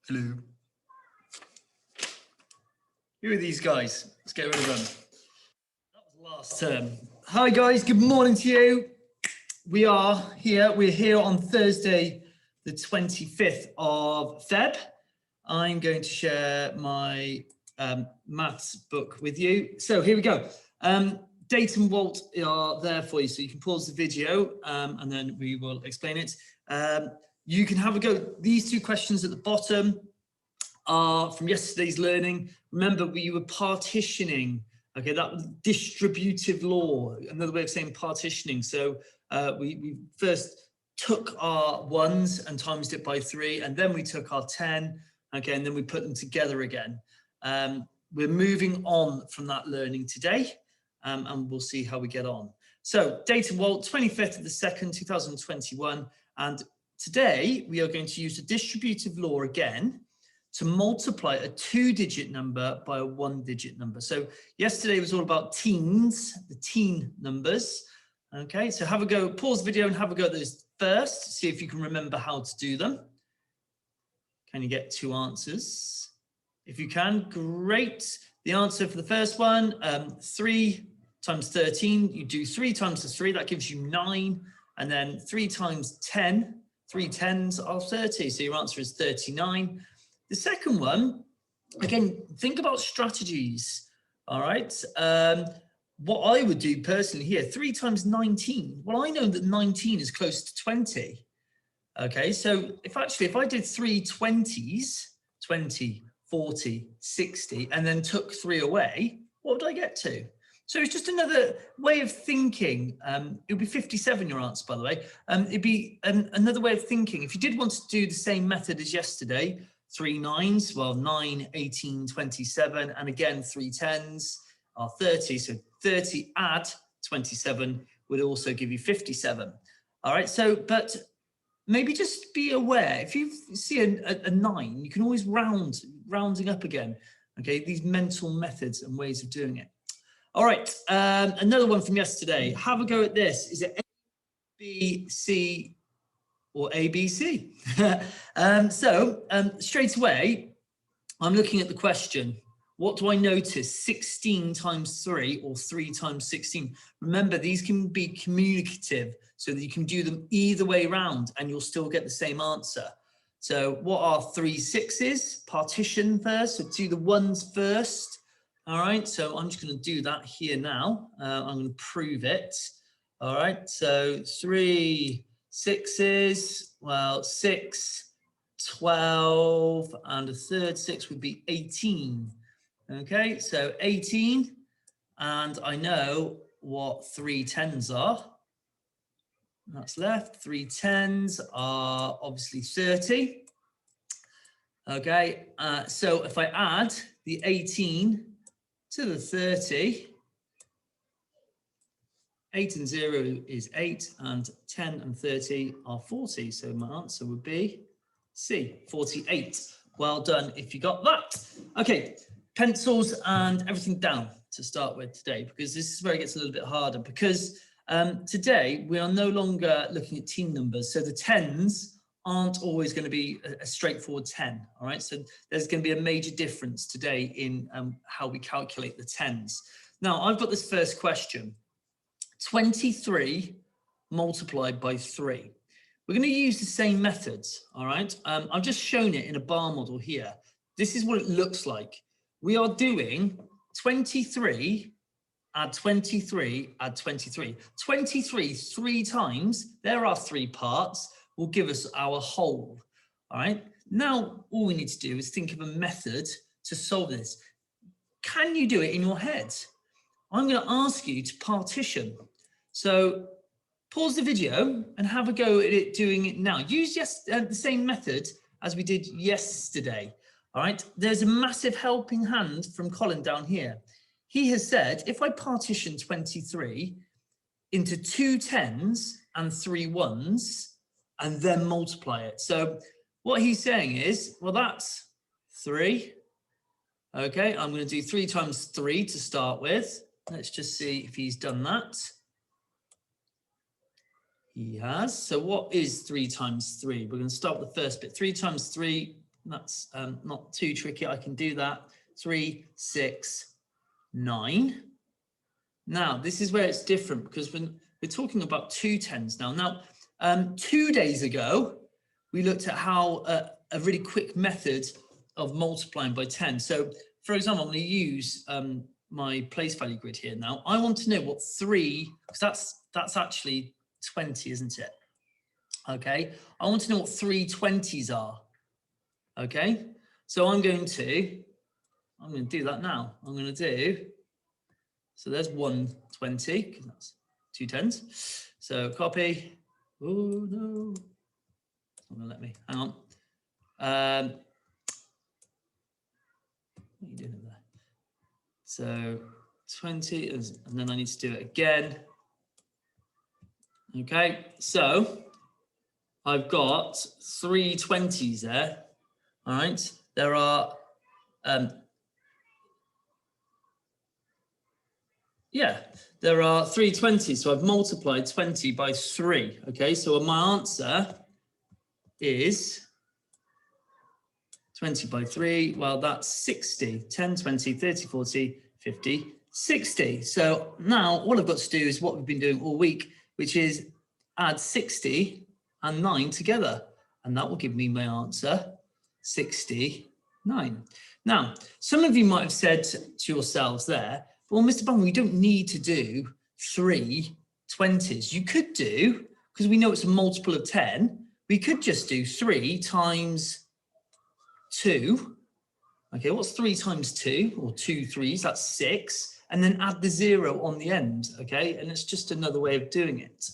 Hello. Who are these guys? Let's get rid of them. That was last term. Hi guys, good morning to you. We're here on Thursday, the 25th of Feb. I'm going to share my maths book with you. So here we go. Date and Walt are there for you, so you can pause the video and then we will explain it. You can have a go. These two questions at the bottom are from yesterday's learning. Remember, we were partitioning, okay, that was distributive law, another way of saying partitioning. So we first took our ones and timesed it by 3, and then we took our 10, okay, and then we put them together again. We're moving on from that learning today, and we'll see how we get on. So, date and Walt, 25th of the 2nd, 2021, and today we are going to use the distributive law again to multiply a 2-digit number by a 1-digit number. So yesterday was all about teens, the teen numbers. Okay, so have a go, pause the video and have a go at those first, see if you can remember how to do them. Can you get 2 answers? If you can, great. The answer for the first one, 3 times 13, you do 3 times the 3, that gives you 9. And then 3 times 10, 3 tens are 30, so your answer is 39. The second one, again, think about strategies, all right? What I would do personally here, 3 times 19, well, I know that 19 is close to 20, okay? So if I did 3 20s, 20, 40, 60, and then took 3 away, what would I get to? So it's just another way of thinking. It would be 57, your answer, by the way. It'd be another way of thinking. If you did want to do the same method as yesterday, 3 9s, well, 9, 18, 27, and again, 3 10s are 30. So 30 add 27 would also give you 57. All right, so, but maybe just be aware, if you see a 9, you can always rounding up again. Okay, these mental methods and ways of doing it. All right, another one from yesterday. Have a go at this. Is it A, B, C, or ABC? Straight away, I'm looking at the question. What do I notice? 16 times 3 or 3 times 16. Remember, these can be communicative so that you can do them either way around and you'll still get the same answer. So what are 3 6s? Partition first, so do the ones first. All right, so I'm just going to do that here now. I'm going to prove it. All right, so 3 6s, well, 6, 12, and a third 6 would be 18. Okay, so 18, and I know what 3 10s are. That's left. 3 10s are obviously 30. Okay, so if I add the 18 to the 30, 8 and 0 is 8, and 10 and 30 are 40. So my answer would be C, 48. Well done if you got that. Okay, pencils and everything down to start with today, because this is where it gets a little bit harder, because today we are no longer looking at teen numbers. So the 10s aren't always going to be a straightforward 10, all right? So there's going to be a major difference today in how we calculate the 10s. Now, I've got this first question. 23 multiplied by 3. We're going to use the same methods, all right? I've just shown it in a bar model here. This is what it looks like. We are doing 23, add 23, add 23. 23 3 times, there are 3 parts, will give us our whole, all right? Now, all we need to do is think of a method to solve this. Can you do it in your head? I'm going to ask you to partition. So pause the video and have a go at it doing it now. Use the same method as we did yesterday, all right? There's a massive helping hand from Colin down here. He has said, if I partition 23 into 2 10s and 3 1s, and then multiply it. So what he's saying is, well, that's 3. Okay, I'm going to do 3 times 3 to start with. Let's just see if he's done that. He has. So what is 3 times 3? We're going to start with the first bit. 3 times 3, That's not too tricky. I can do that. 3, 6, 9. Now, this is where it's different because when we're talking about 2 tens now. Now, 2 days ago, we looked at how a really quick method of multiplying by 10. So, for example, I'm going to use my place value grid here now. I want to know what 3, because that's actually 20, isn't it? Okay, I want to know what 3 20s are. Okay, so I'm going to do that now. I'm going to do, so there's 1 20, because that's 2 10s. So copy. Oh no, it's not going to let me. Hang on. What are you doing there? So 20, and then I need to do it again. Okay, so I've got 3 20s there. All right, there are, there are 3 20s. So I've multiplied 20 by 3. Okay, so my answer is 20 by 3. Well, that's 60. 10, 20, 30, 40, 50, 60. So now all I've got to do is what we've been doing all week, which is add 60 and 9 together. And that will give me my answer, 69. Now, some of you might have said to yourselves there, well, Mr. Bung, we don't need to do 3 20s. You could do, because we know it's a multiple of 10, we could just do 3 times 2. Okay, what's 3 times 2? Or 2 3s, that's 6. And then add the 0 on the end, okay? And it's just another way of doing it.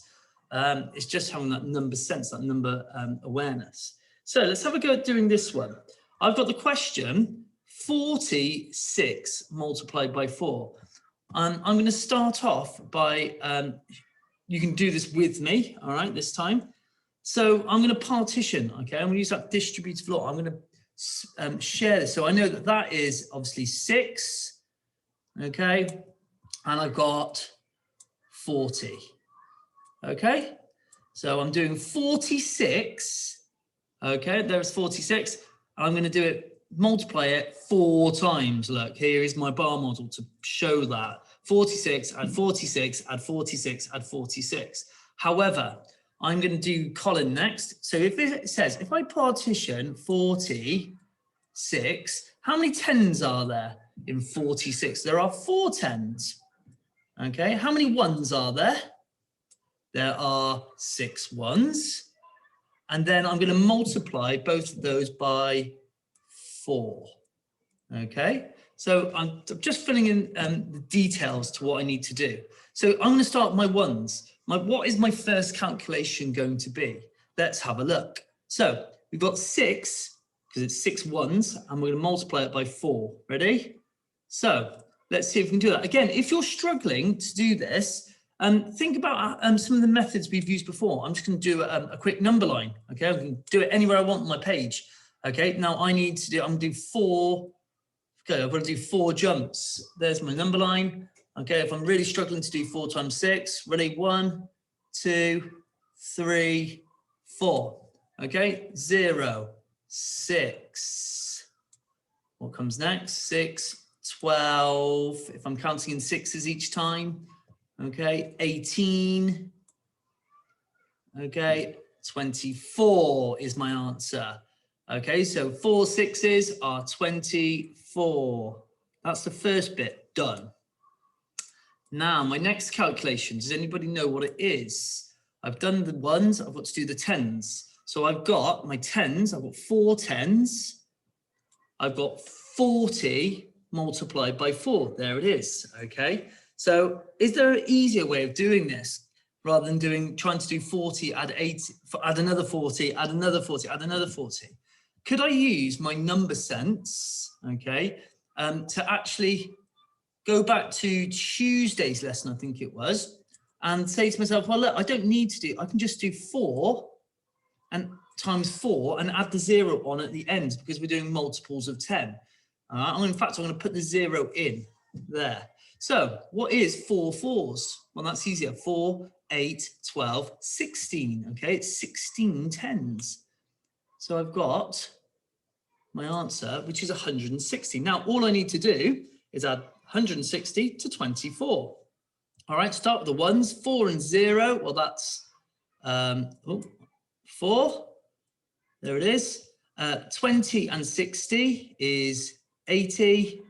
It's just having that number sense, that number awareness. So let's have a go at doing this one. I've got the question, 46 multiplied by 4. I'm going to start off by, you can do this with me, all right, this time. So I'm going to partition, okay? I'm going to use that distributive law. I'm going to share this. So I know that that is obviously 6, okay? And I've got 40, okay? So I'm doing 46, okay? There's 46. I'm going to do it, multiply it 4 times. Look, here is my bar model to show that. 46, add 46, add 46, add 46. However, I'm going to do Colin next. So if it says, if I partition 46, how many 10s are there in 46? There are 4 10s. Okay, how many 1s are there? There are 6 1s. And then I'm going to multiply both of those by 4. Okay, so I'm just filling in the details to what I need to do. So I'm going to start my 1s. What is my first calculation going to be? Let's have a look. So we've got 6, because it's 6 1s, and we're going to multiply it by 4. Ready? So let's see if we can do that. Again, if you're struggling to do this, think about some of the methods we've used before. I'm just going to do a quick number line. Okay, I can do it anywhere I want on my page. Okay, now I need to do, I'm going to do 4. Okay, I've got to do 4 jumps. There's my number line. Okay, if I'm really struggling to do 4 times 6, ready? 1, 2, 3, 4. Okay, 0, 6. What comes next? 6, 12. If I'm counting in 6s each time. Okay, 18. Okay, 24 is my answer. Okay, so 4 6s are 24. That's the first bit done. Now, my next calculation, does anybody know what it is? I've done the 1s, I've got to do the 10s. So I've got my 10s, I've got 4 10s. I've got 40 multiplied by 4. There it is, okay? So is there an easier way of doing this rather than trying to do 40, add 8, add another 40, add another 40, add another 40? Could I use my number sense, okay, to actually go back to Tuesday's lesson, I think it was, and say to myself, well, look, I don't need to do, I can just do 4 and times 4 and add the 0 on at the end because we're doing multiples of 10. In fact, I'm going to put the 0 in there. So what is 4 4s? Well, that's easier. 4, 8, 12, 16. Okay, it's 16 10s. So I've got my answer, which is 160. Now, all I need to do is add 160 to 24. All right, start with the ones, 4 and 0. Well, that's 4. There it is. 20 and 60 is 80.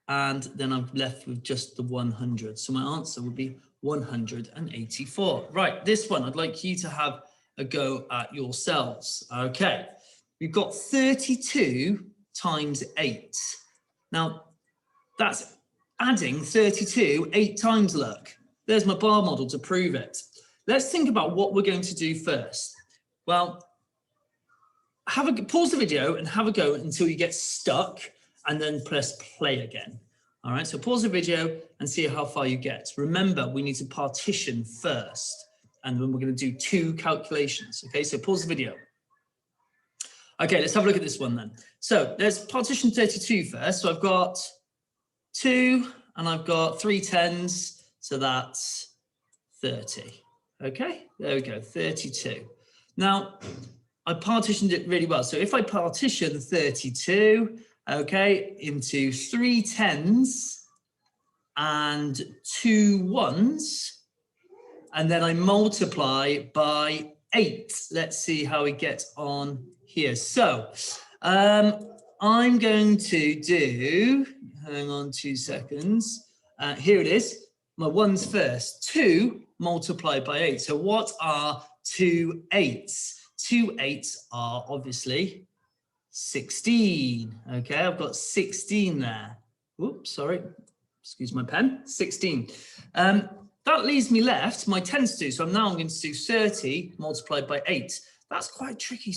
And then I'm left with just the 100. So my answer would be 184. Right, this one, I'd like you to have a go at yourselves. Okay, we've got 32 times 8. Now, that's adding 32 8 times, look. There's my bar model to prove it. Let's think about what we're going to do first. Well, pause the video and have a go until you get stuck, and then press play again. All right, so pause the video and see how far you get. Remember, we need to partition first, and then we're going to do 2 calculations. Okay, so pause the video. Okay, let's have a look at this one then. So let's partition 32 first. So I've got 2 and I've got 3 10s, so that's 30. Okay, there we go, 32. Now, I partitioned it really well. So if I partition 32, okay, into 3 10s and 2 1s, and then I multiply by 8. Let's see how we get on here. So I'm going to do, hang on 2 seconds. Here it is, my ones first. 2 multiplied by 8. So what are 2 8s? 2 8s are obviously 16. Okay, I've got 16 there. Oops, sorry, excuse my pen. 16. That leaves me left my 10s to do. So I'm going to do 30 multiplied by 8. That's quite a tricky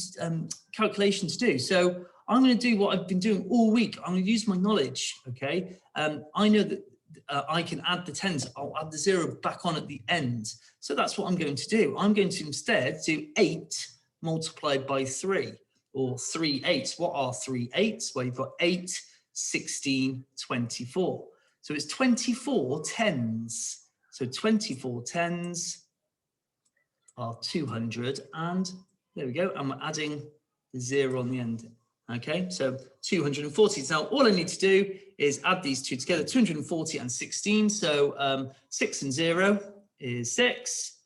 calculation to do. So I'm going to do what I've been doing all week. I'm going to use my knowledge. Okay, I know that I can add the 10s. I'll add the 0 back on at the end. So that's what I'm going to do. I'm going to instead do 8 multiplied by 3, or 3 8s. What are 3 8s? Well, you've got 8, 16, 24. So it's 24 10s. So 24 10s are 200, and there we go. And we're adding the 0 on the end. Okay, so 240. So now all I need to do is add these two together, 240 and 16. So 6 and 0 is 6.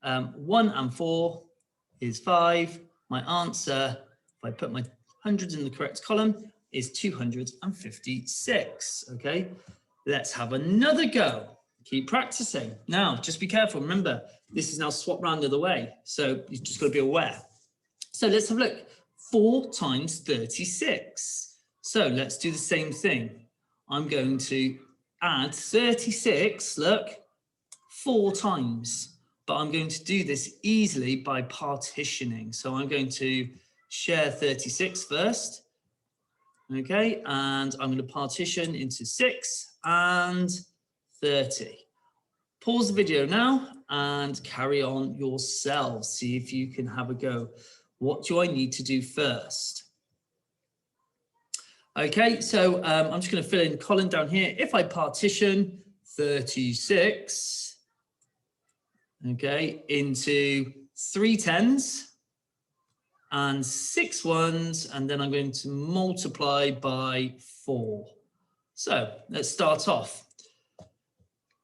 1 and 4 is 5. My answer, if I put my hundreds in the correct column, is 256. Okay, let's have another go. Keep practicing. Now, just be careful. Remember, this is now swapped round the other way. So you've just got to be aware. So let's have a look. 4 times 36. So let's do the same thing. I'm going to add 36, look, 4 times. But I'm going to do this easily by partitioning. So I'm going to share 36 first. Okay, and I'm going to partition into 6 and 30. Pause the video now and carry on yourselves. See if you can have a go. What do I need to do first? Okay, so I'm just going to fill in column down here. If I partition 36, okay, into 3 10s and 6 1s, and then I'm going to multiply by 4. So let's start off.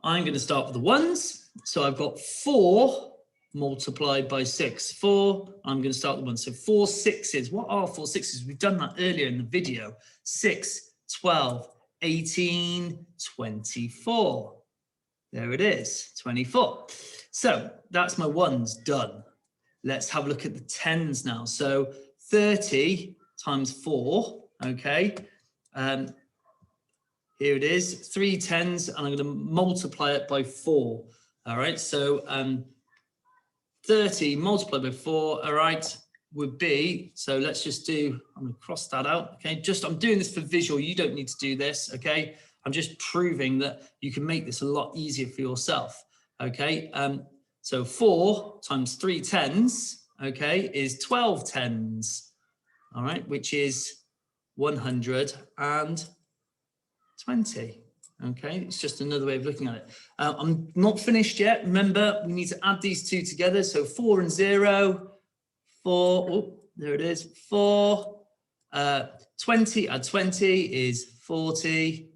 I'm going to start with the 1s. So I've got 4 multiplied by 6. 4, I'm going to start with 1. So 4 6s. What are 4 6s? We've done that earlier in the video. 6, 12, 18, 24. There it is, 24. So that's my 1s done. Let's have a look at the 10s now. So 30 times 4, okay. Here it is, 3 10s, and I'm going to multiply it by 4. All right, so 30 multiplied by 4, all right, would be, so let's just do, I'm going to cross that out, okay. I'm doing this for visual, you don't need to do this, okay. I'm just proving that you can make this a lot easier for yourself, okay. So 4 times 3 10s, okay, is 12 10s, all right, which is 120. Okay, it's just another way of looking at it. I'm not finished yet. Remember, we need to add these two together. So 4 and 0, 4. Oh, There it is. 4. 20 add 20 is 40.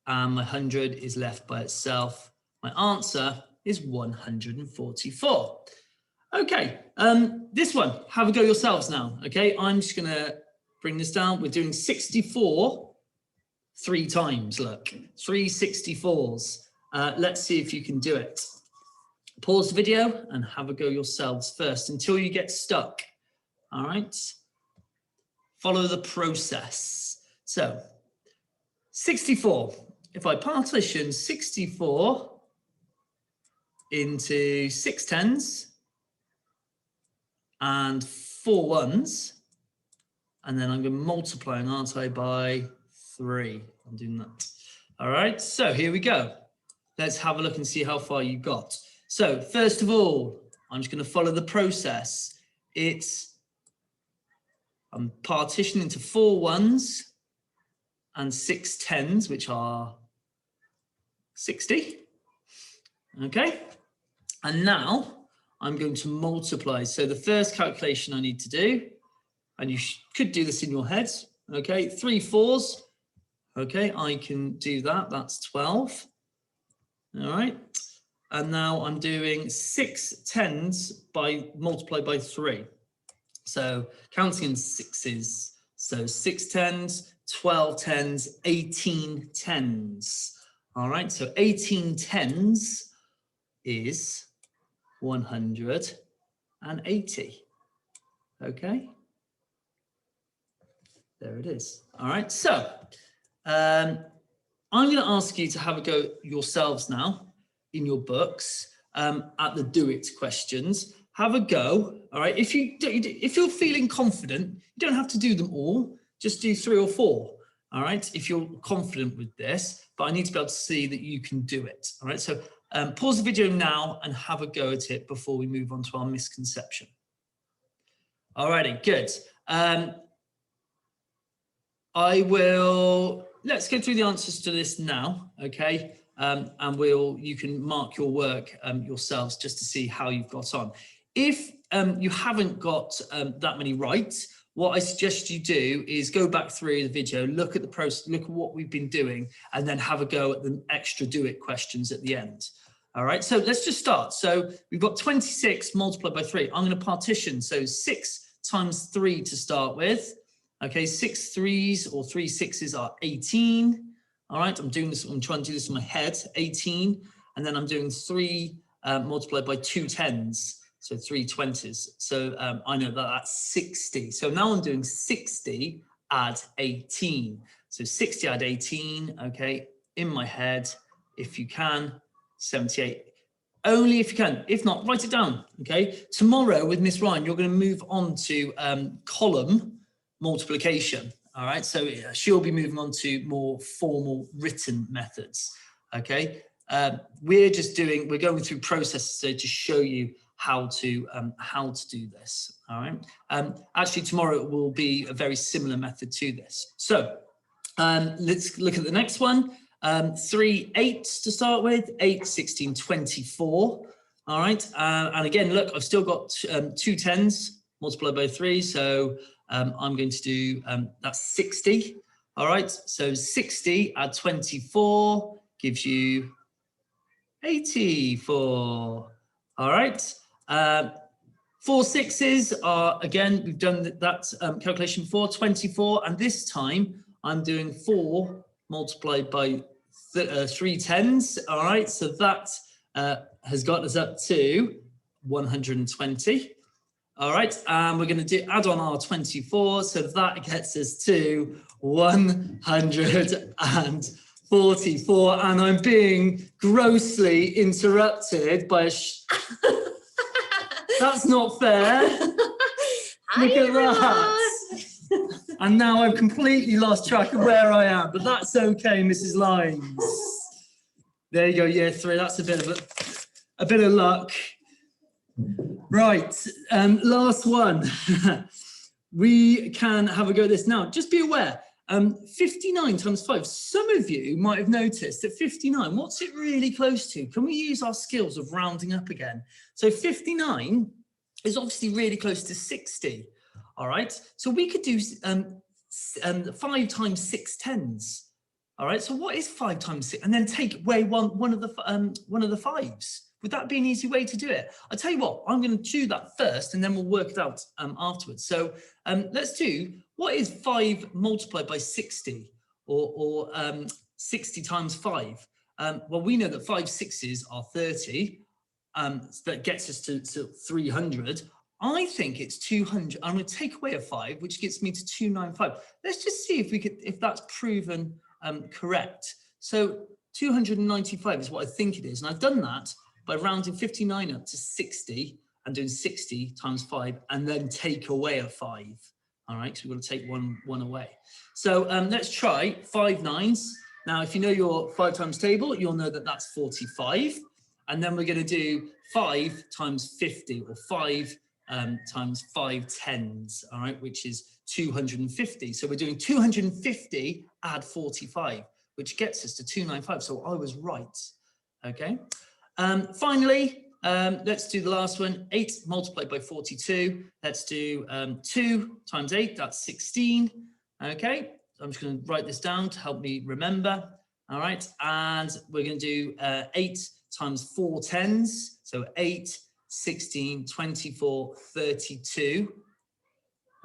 And my 100 is left by itself. My answer is 144. Okay, this one, have a go yourselves now. Okay, I'm just going to bring this down. We're doing 64 3 times. Look, 3 64s. Let's see if you can do it. Pause the video and have a go yourselves first until you get stuck. All right, follow the process. So 64, if I partition 64 into 6 tens and 4 ones, and then I'm going to multiplying, aren't I, by 3. I'm doing that. All right, so here we go. Let's have a look and see how far you got. So first of all, I'm just going to follow the process. I'm partitioning into 4 ones and 6 tens, which are 60. Okay, and now I'm going to multiply. So the first calculation I need to do, and you could do this in your head, okay, 3 4s. Okay, I can do that. That's 12. All right, and now I'm doing 6 tens multiplied by 3. So counting in 6s. So 6 tens, 12 tens, 18 tens. All right, so 18 tens is 180. Okay, there it is. All right, so I'm going to ask you to have a go yourselves now in your books at the do it questions. Have a go. All right, if you're feeling confident, you don't have to do them all. Just do 3 or 4. All right, if you're confident with this, but I need to be able to see that you can do it. All right, so pause the video now and have a go at it before we move on to our misconception. All righty, good. Let's go through the answers to this now, okay? And you can mark your work yourselves just to see how you've got on. If you haven't got that many right, what I suggest you do is go back through the video, look at the process, look at what we've been doing, and then have a go at the extra do it questions at the end. All right, so let's just start. So we've got 26 multiplied by 3. I'm going to partition. So 6 times 3 to start with. Okay, 6 3s or 3 6s are 18. All right, I'm trying to do this in my head, 18. And then I'm doing 3 multiplied by 2 10s. So 3 20s. So I know that that's 60. So now I'm doing 60 add 18. So 60 add 18, okay, in my head, if you can, 78. Only if you can. If not, write it down, okay? Tomorrow with Miss Ryan, you're going to move on to column multiplication, all right? So she'll be moving on to more formal written methods, okay? We're going through processes to show you how to do this, all right? Actually, tomorrow it will be a very similar method to this. So let's look at the next one. 3 8s to start with, 8, 16, 24, all right? And again, look, I've still got 2 10s multiplied by 3, so I'm going to do, that's 60, all right? So 60 add 24 gives you 84, all right? 4 6s are, again, we've done that calculation before, 24, and this time I'm doing 4 multiplied by 3 10s, all right? So that has got us up to 120, all right? And we're going to add on our 24, so that gets us to 144, and I'm being grossly interrupted by a that's not fair. Look at that. And now I've completely lost track of where I am, but that's okay, Mrs. Lines. There you go, year 3. That's a bit of luck. Right, last one. We can have a go at this now. Just be aware, 59 times 5. Some of you might have noticed that 59, what's it really close to? Can we use our skills of rounding up again? So 59 is obviously really close to 60. All right, so we could do 5 times 6 tens. All right, so what is 5 times 6? And then take away one of the fives. Would that be an easy way to do it? I'll tell you what, I'm going to do that first and then we'll work it out afterwards. So let's do, what is 5 multiplied by 60 or 60 times 5? Well, we know that 5 sixes are 30. So that gets us to 300. I think it's 200. I'm going to take away a 5, which gets me to 295. Let's just see if that's proven correct. So 295 is what I think it is. And I've done that by rounding 59 up to 60 and doing 60 times 5 and then take away a 5. All right, so we're going to take one away. So let's try 5 nines. Now, if you know your 5 times table, you'll know that that's 45. And then we're going to do 5 times 50 or 5 times 5 tens, all right, which is 250. So we're doing 250 add 45, which gets us to 295. So I was right, okay? Finally, let's do the last one, 8 multiplied by 42. Let's do 2 times 8, that's 16, okay? I'm just going to write this down to help me remember, all right? And we're going to do 8 times 4 tens, so 8, 16, 24, 32.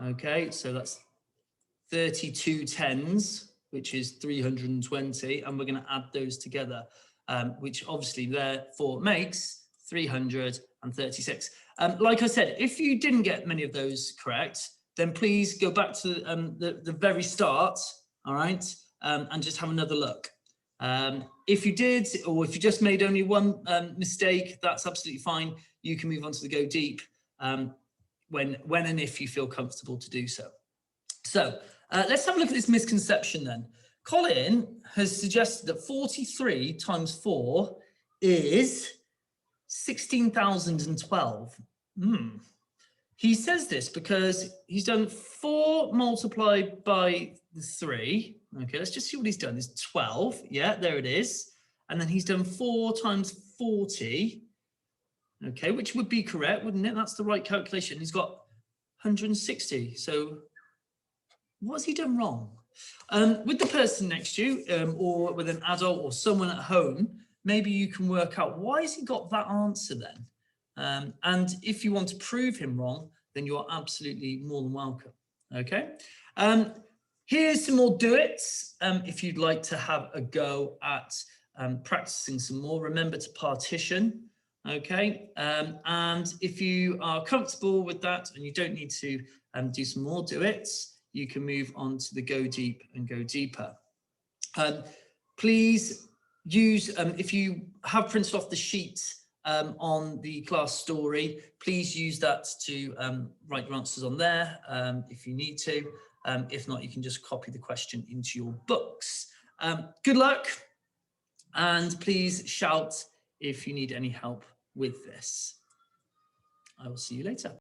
Okay, so that's 32 tens, which is 320, and we're going to add those together, which obviously therefore makes 336. Like I said, if you didn't get many of those correct, then please go back to the very start, all right, and just have another look. If you did, or if you just made only one mistake, that's absolutely fine. You can move on to the Go Deep when and if you feel comfortable to do so. So let's have a look at this misconception then. Colin has suggested that 43 times 4 is 16,012. He says this because he's done 4 multiplied by the 3. Okay, let's just see what he's done. It's 12. Yeah, there it is. And then he's done 4 times 40. Okay, which would be correct, wouldn't it? That's the right calculation. He's got 160. So what's he done wrong? With the person next to you, or with an adult or someone at home, maybe you can work out, why has he got that answer then? And if you want to prove him wrong, then you're absolutely more than welcome. Okay. Here's some more do-its. If you'd like to have a go at practicing some more, remember to partition. Okay. And if you are comfortable with that and you don't need to do some more do-its, you can move on to the Go Deep and Go Deeper. Please use, if you have printed off the sheet on the class story, please use that to write your answers on there if you need to. If not, you can just copy the question into your books. Good luck, and please shout if you need any help with this. I will see you later.